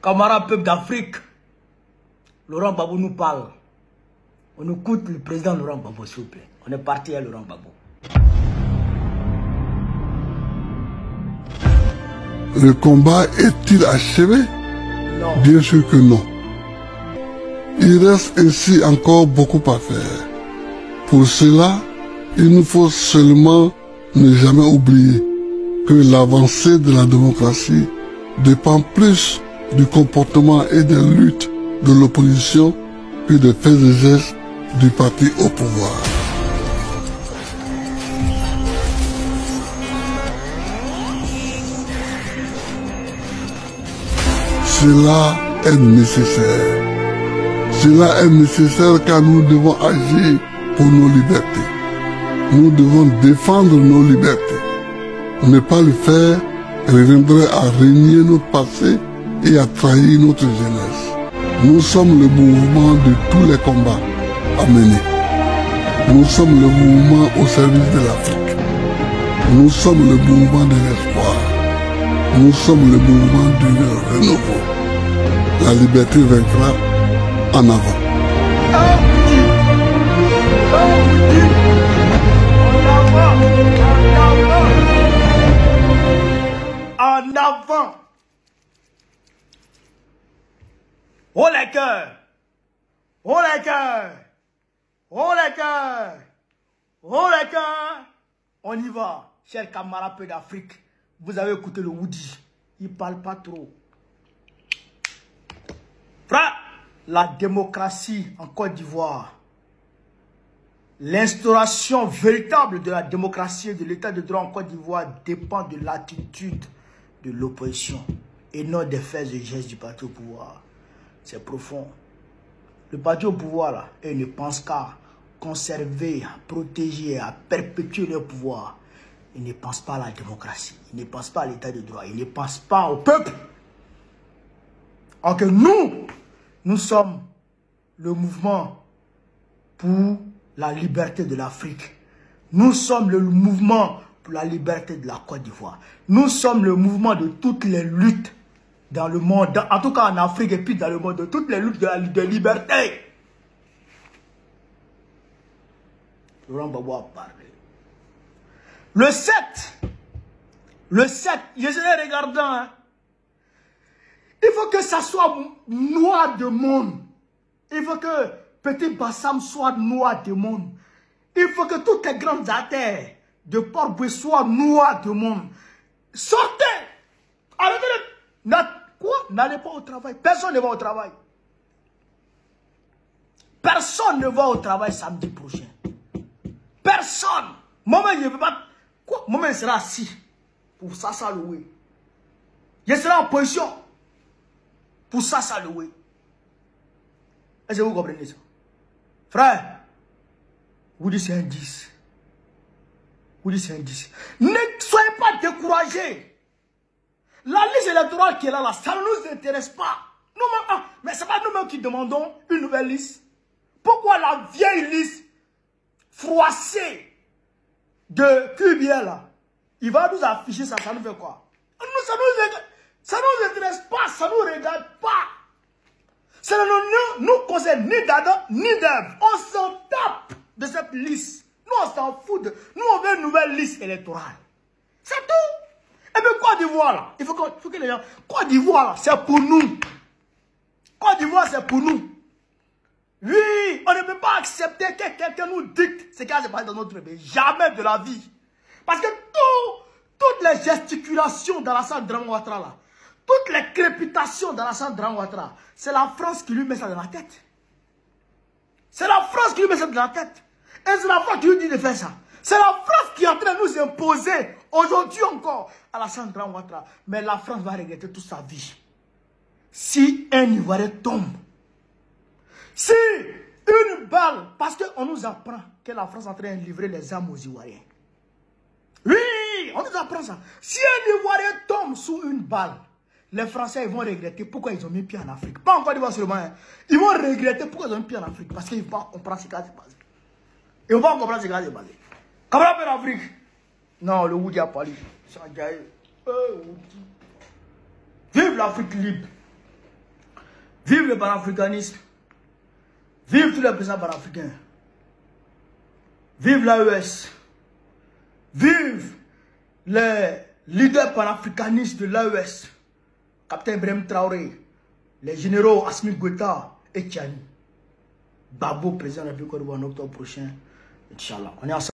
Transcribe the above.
Camarades peuple d'Afrique, Laurent Gbagbo nous parle. On écoute le président Laurent Gbagbo, s'il vous plaît. On est parti à Laurent Gbagbo. Le combat est-il achevé? Non. Bien sûr que non. Il reste ainsi encore beaucoup à faire. Pour cela, il nous faut seulement ne jamais oublier que l'avancée de la démocratie dépend plus du comportement et des luttes de l'opposition que des faits et gestes du parti au pouvoir. Cela est nécessaire. Cela est nécessaire car nous devons agir pour nos libertés. Nous devons défendre nos libertés. Ne pas le faire reviendrait à renier notre passé et à trahir notre jeunesse. Nous sommes le mouvement de tous les combats à mener. Nous sommes le mouvement au service de l'Afrique. Nous sommes le mouvement de l'espoir. Nous sommes le mouvement du renouveau. La liberté vaincra. En avant. En avant. Oh les cœurs. Oh les cœurs. Oh les cœurs. Oh les cœurs. On y va. Chers camarades peu d'Afrique. Vous avez écouté le Woody. Il parle pas trop. Frère, la démocratie en Côte d'Ivoire, l'instauration véritable de la démocratie et de l'état de droit en Côte d'Ivoire dépend de l'attitude de l'opposition et non des faits et gestes du parti au pouvoir. C'est profond. Le parti au pouvoir, là, il ne pense qu'à conserver, à protéger, à perpétuer le pouvoir. Il ne pense pas à la démocratie, il ne pense pas à l'état de droit, il ne pense pas au peuple. Alors que nous sommes le mouvement pour la liberté de l'Afrique. Nous sommes le mouvement pour la liberté de la Côte d'Ivoire. Nous sommes le mouvement de toutes les luttes dans le monde, en tout cas en Afrique et puis dans le monde, de toutes les luttes de liberté. Laurent Gbagbo a parlé. Le 7, je serai regardant, hein. Il faut que ça soit noir de monde. Il faut que Petit Bassam soit noir de monde. Il faut que toutes les grandes artères de Port-Boué soient noires de monde. Sortez! Arrêtez de... Quoi? N'allez pas au travail. Personne ne va au travail. Personne ne va au travail samedi prochain. Personne. Moi-même, je ne veux pas... Quoi? Moi-même, je serai assis pour ça louer. Je serai en position pour ça louer. Est-ce que vous comprenez ça? Frère, vous dites c'est un 10. Vous dites c'est un 10. Ne soyez pas découragés. La liste électorale qui est là, ça ne nous intéresse pas. Nous-mêmes, mais ce n'est pas nous-mêmes qui demandons une nouvelle liste. Pourquoi la vieille liste froissée de QBL là, il va nous afficher ça, ça nous fait quoi? Ça ne nous intéresse pas, ça ne nous regarde pas. Ça ne nous concerne ni d'Adam ni d'Ève. On s'en tape de cette liste. Nous, on s'en fout. Nous, on veut une nouvelle liste électorale. C'est tout. Et bien, Côte d'Ivoire, là, il faut que les gens... Côte d'Ivoire, là, c'est pour nous. Côte d'Ivoire, c'est pour nous. Oui, on ne peut pas accepter que quelqu'un nous dicte ce qui va se passer dans notre pays. Jamais de la vie. Parce que toutes les gesticulations dans la salle de Dramane Ouattara, là, toutes les crépitations dans la salle de Dramane Ouattara, c'est la France qui lui met ça dans la tête. C'est la France qui lui met ça dans la tête. Et c'est la France qui lui dit de faire ça. C'est la France qui est en train de nous imposer, aujourd'hui encore, à la salle de Dramane Ouattara. Mais la France va regretter toute sa vie. Si un Ivoirien tombe, si une balle, parce qu'on nous apprend que la France est en train de livrer les armes aux Ivoiriens. Oui, on nous apprend ça. Si un Ivoirien tombe sous une balle, les Français ils vont regretter pourquoi ils ont mis pied en Afrique. Pas encore d'Ivoire seulement. Hein. Ils vont regretter pourquoi ils ont mis pied en Afrique. Parce qu'ils ne vont pas comprendre ce qui s'est passé. Ils ne vont pas comprendre ce qui s'est passé. Camarade en Afrique. Non, le Woody a parlé. Vive l'Afrique libre. Vive le panafricanisme. Vive tous les présidents panafricains. Vive l'AES. Vive les leaders panafricanistes de l'AES. Capitaine Ibrahim Traoré. Les généraux Assimi Goïta et Tchani. Babo, président de la République en octobre prochain. Inch'Allah. On est ensemble.